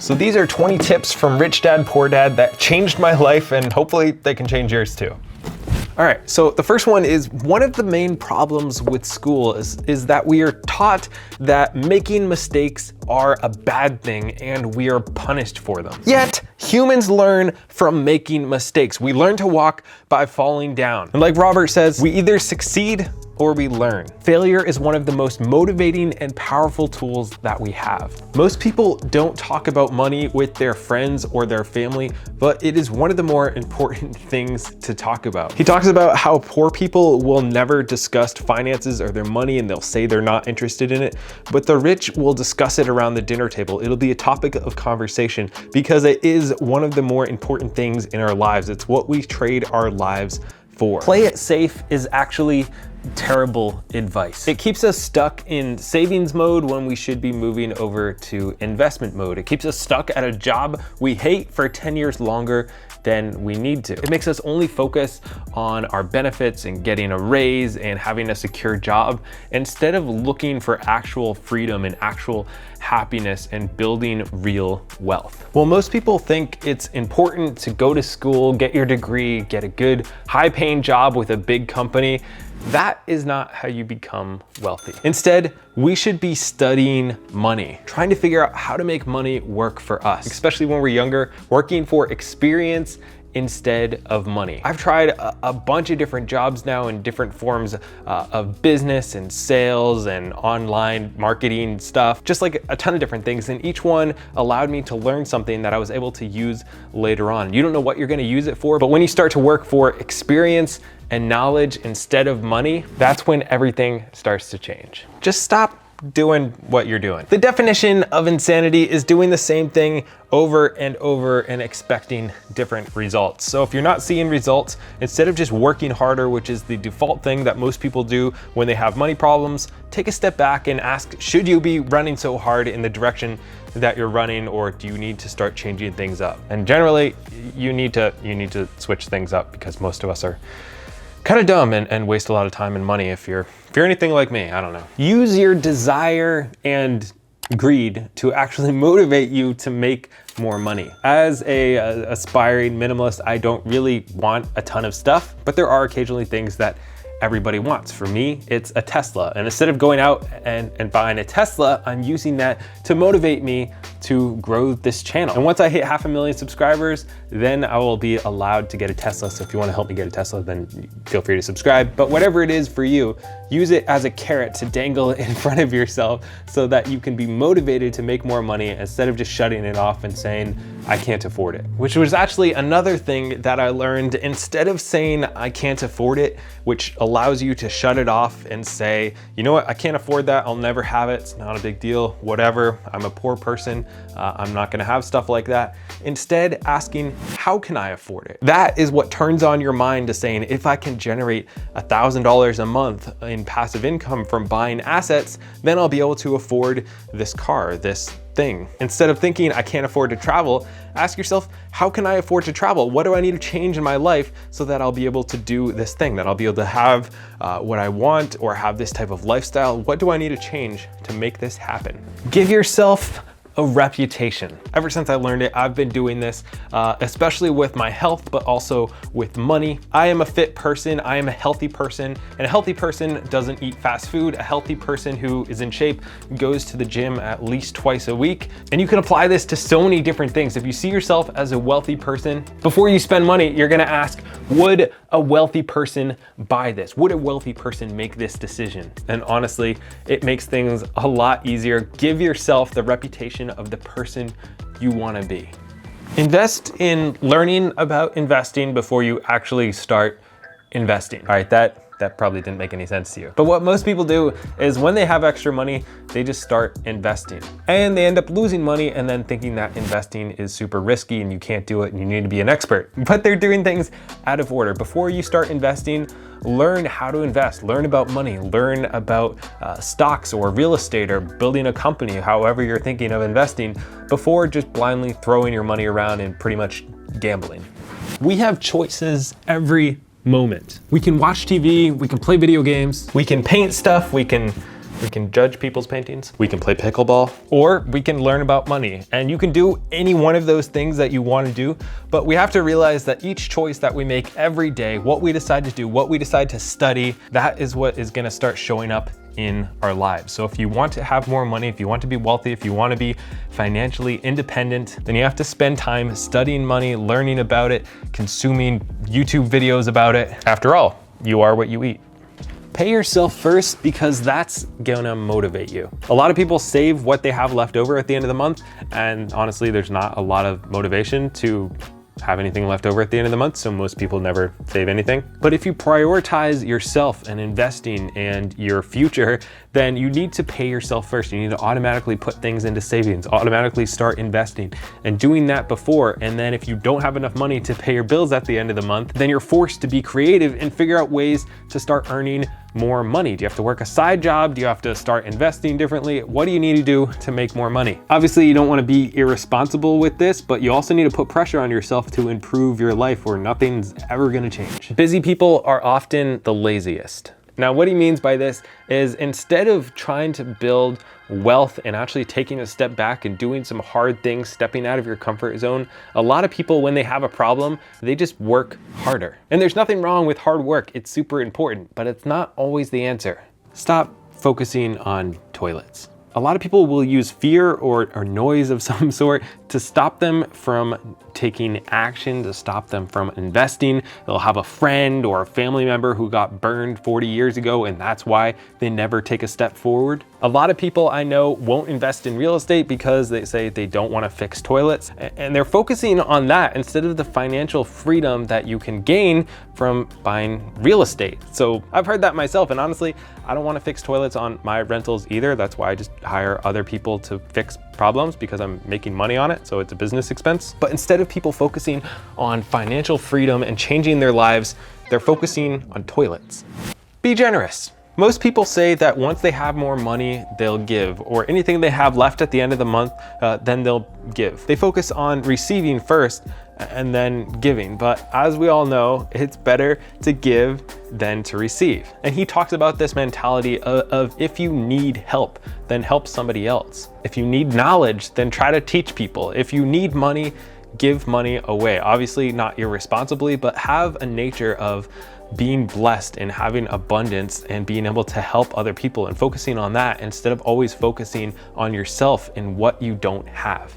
So these are 20 tips from Rich Dad Poor Dad that changed my life, and hopefully they can change yours too. All right, so the first one is one of the main problems with school is that we are taught that making mistakes are a bad thing and we are punished for them. Yet, humans learn from making mistakes. We learn to walk by falling down. And like Robert says, we either succeed or we learn. Failure is one of the most motivating and powerful tools that we have. Most people don't talk about money with their friends or their family, but it is one of the more important things to talk about. He talks about how poor people will never discuss finances or their money, and they'll say they're not interested in it, but the rich will discuss it around the dinner table. It'll be a topic of conversation because it is one of the more important things in our lives. It's what we trade our lives for. Play it safe is actually terrible advice. It keeps us stuck in savings mode when we should be moving over to investment mode. It keeps us stuck at a job we hate for 10 years longer than we need to. It makes us only focus on our benefits and getting a raise and having a secure job instead of looking for actual freedom and actual happiness and building real wealth. Well, most people think it's important to go to school, get your degree, get a good high-paying job with a big company. That is not how you become wealthy. Instead, we should be studying money, trying to figure out how to make money work for us, especially when we're younger, working for experience instead of money. I've tried a bunch of different jobs now in different forms of business and sales and online marketing stuff, just like a ton of different things. And each one allowed me to learn something that I was able to use later on. You don't know what you're gonna use it for, but when you start to work for experience and knowledge instead of money, that's when everything starts to change. Just stop doing what you're doing. The definition of insanity is doing the same thing over and over and expecting different results. So if you're not seeing results, instead of just working harder, which is the default thing that most people do when they have money problems, take a step back and ask, should you be running so hard in the direction that you're running, or do you need to start changing things up? And generally, you need to switch things up, because most of us are kind of dumb and waste a lot of time and money. If you're anything like me, I don't know. Use your desire and greed to actually motivate you to make more money. As a aspiring minimalist, I don't really want a ton of stuff, but there are occasionally things that everybody wants. For me, it's a Tesla. And instead of going out and buying a Tesla, I'm using that to motivate me to grow this channel. And once I hit 500,000 subscribers, then I will be allowed to get a Tesla. So if you want to help me get a Tesla, then feel free to subscribe. But whatever it is for you, use it as a carrot to dangle in front of yourself so that you can be motivated to make more money instead of just shutting it off and saying, I can't afford it. Which was actually another thing that I learned. Instead of saying I can't afford it, which allows you to shut it off and say, you know what, I can't afford that, I'll never have it, it's not a big deal, whatever, I'm a poor person, I'm not gonna have stuff like that. Instead, asking, how can I afford it? That is what turns on your mind to saying, if I can generate $1,000 a month in passive income from buying assets, then I'll be able to afford this car, this thing. Instead of thinking I can't afford to travel, ask yourself, how can I afford to travel? What do I need to change in my life so that I'll be able to do this thing, that I'll be able to have what I want or have this type of lifestyle? What do I need to change to make this happen? Give yourself a reputation. Ever since I learned it, I've been doing this, especially with my health, but also with money. I am a fit person, I am a healthy person, and a healthy person doesn't eat fast food. A healthy person who is in shape goes to the gym at least twice a week. And you can apply this to so many different things. If you see yourself as a wealthy person, before you spend money, you're gonna ask, would a wealthy person buy this? Would a wealthy person make this decision? And honestly, it makes things a lot easier. Give yourself the reputation of the person you want to be. Invest in learning about investing before you actually start investing. All right, that probably didn't make any sense to you. But what most people do is when they have extra money, they just start investing. And they end up losing money and then thinking that investing is super risky and you can't do it and you need to be an expert. But they're doing things out of order. Before you start investing, learn how to invest, learn about money, learn about stocks or real estate or building a company, however you're thinking of investing, before just blindly throwing your money around and pretty much gambling. We have choices every moment. We can watch TV, we can play video games, we can paint stuff, we can We can judge people's paintings. We can play pickleball, or we can learn about money. And you can do any one of those things that you want to do, but we have to realize that each choice that we make every day, what we decide to do, what we decide to study, that is what is going to start showing up in our lives. So if you want to have more money, if you want to be wealthy, if you want to be financially independent, then you have to spend time studying money, learning about it, consuming YouTube videos about it. After all, you are what you eat. Pay yourself first, because that's gonna motivate you. A lot of people save what they have left over at the end of the month, and honestly, there's not a lot of motivation to have anything left over at the end of the month, so most people never save anything. But if you prioritize yourself and investing and your future, then you need to pay yourself first. You need to automatically put things into savings, automatically start investing and doing that before. And then if you don't have enough money to pay your bills at the end of the month, then you're forced to be creative and figure out ways to start earning more money. Do you have to work a side job? Do you have to start investing differently? What do you need to do to make more money? Obviously, you don't want to be irresponsible with this, but you also need to put pressure on yourself to improve your life, or nothing's ever going to change. Busy people are often the laziest. Now, what he means by this is, instead of trying to build wealth and actually taking a step back and doing some hard things, stepping out of your comfort zone, a lot of people, when they have a problem, they just work harder. And there's nothing wrong with hard work. It's super important, but it's not always the answer. Stop focusing on toilets. A lot of people will use fear or noise of some sort to stop them from taking action, to stop them from investing. They'll have a friend or a family member who got burned 40 years ago, and that's why they never take a step forward. A lot of people I know won't invest in real estate because they say they don't want to fix toilets, and they're focusing on that instead of the financial freedom that you can gain from buying real estate. So I've heard that myself, and honestly, I don't want to fix toilets on my rentals either. That's why I just hire other people to fix problems, because I'm making money on it, so it's a business expense. But instead of people focusing on financial freedom and changing their lives, they're focusing on toilets. Be generous. Most people say that once they have more money, they'll give, or anything they have left at the end of the month, then they'll give. They focus on receiving first and then giving. But as we all know, it's better to give than to receive. And he talks about this mentality of if you need help, then help somebody else. If you need knowledge, then try to teach people. If you need money, give money away. Obviously not irresponsibly, but have a nature of being blessed and having abundance and being able to help other people and focusing on that instead of always focusing on yourself and what you don't have.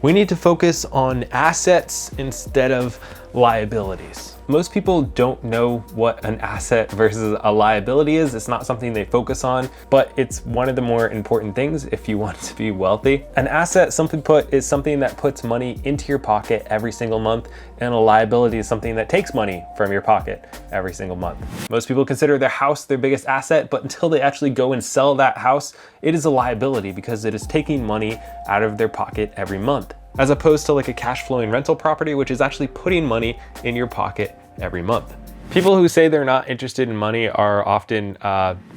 We need to focus on assets instead of liabilities. Most people don't know what an asset versus a liability is. It's not something they focus on, but it's one of the more important things if you want to be wealthy. An asset, simply put, is something that puts money into your pocket every single month, and a liability is something that takes money from your pocket every single month. Most people consider their house their biggest asset, but until they actually go and sell that house, it is a liability because it is taking money out of their pocket every month, as opposed to like a cash flowing rental property, which is actually putting money in your pocket every month. People who say they're not interested in money are often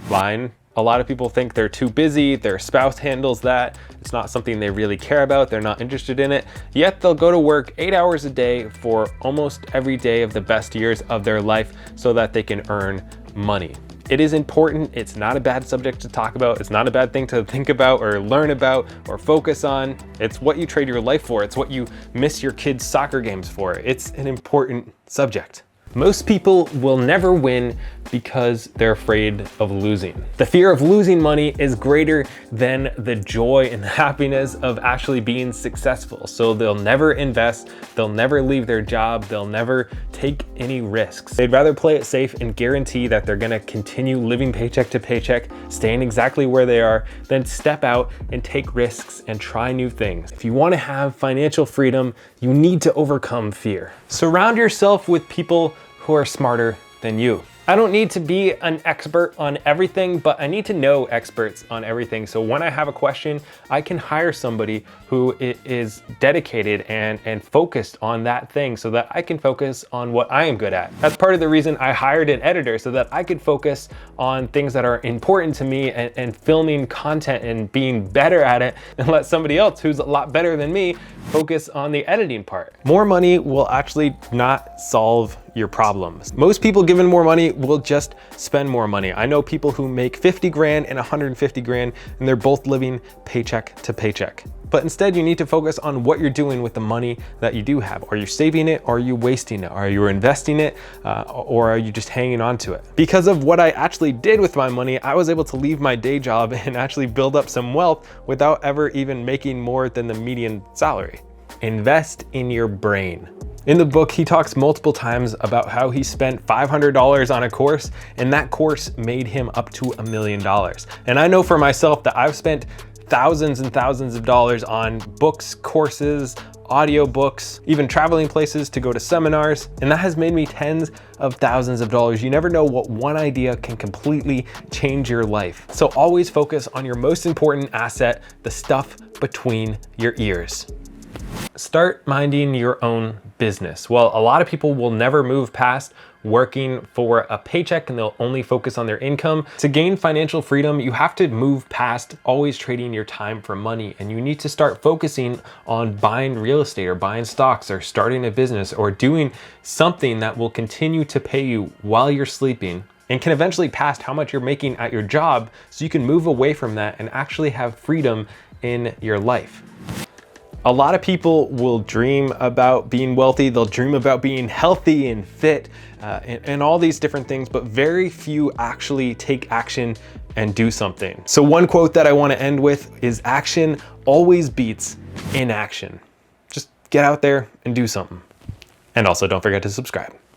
lying. A lot of people think they're too busy, their spouse handles that, it's not something they really care about, they're not interested in it, yet they'll go to work 8 hours a day for almost every day of the best years of their life so that they can earn money. It is important. It's not a bad subject to talk about. It's not a bad thing to think about or learn about or focus on. It's what you trade your life for. It's what you miss your kids' soccer games for. It's an important subject. Most people will never win because they're afraid of losing. The fear of losing money is greater than the joy and the happiness of actually being successful. So they'll never invest, they'll never leave their job, they'll never take any risks. They'd rather play it safe and guarantee that they're gonna continue living paycheck to paycheck, staying exactly where they are, than step out and take risks and try new things. If you wanna have financial freedom, you need to overcome fear. Surround yourself with people who are smarter than you. I don't need to be an expert on everything, but I need to know experts on everything. So when I have a question, I can hire somebody who is dedicated and focused on that thing so that I can focus on what I am good at. That's part of the reason I hired an editor, so that I could focus on things that are important to me and filming content and being better at it, and let somebody else who's a lot better than me focus on the editing part. More money will actually not solve your problems. Most people given more money will just spend more money. I know people who make 50 grand and 150 grand and they're both living paycheck to paycheck. But instead you need to focus on what you're doing with the money that you do have. Are you saving it? Are you wasting it? Are you investing it? Or are you just hanging on to it? Because of what I actually did with my money, I was able to leave my day job and actually build up some wealth without ever even making more than the median salary. Invest in your brain. In the book, he talks multiple times about how he spent $500 on a course and that course made him up to $1 million. And I know for myself that I've spent thousands and thousands of dollars on books, courses, audiobooks, even traveling places to go to seminars, and that has made me tens of thousands of dollars. You never know what one idea can completely change your life. So always focus on your most important asset, the stuff between your ears. Start minding your own business. Well, a lot of people will never move past working for a paycheck and they'll only focus on their income. To gain financial freedom, you have to move past always trading your time for money, and you need to start focusing on buying real estate or buying stocks or starting a business or doing something that will continue to pay you while you're sleeping and can eventually pass how much you're making at your job, so you can move away from that and actually have freedom in your life. A lot of people will dream about being wealthy, they'll dream about being healthy and fit, and all these different things, but very few actually take action and do something. So one quote that I want to end with is, action always beats inaction. Just get out there and do something. And also don't forget to subscribe.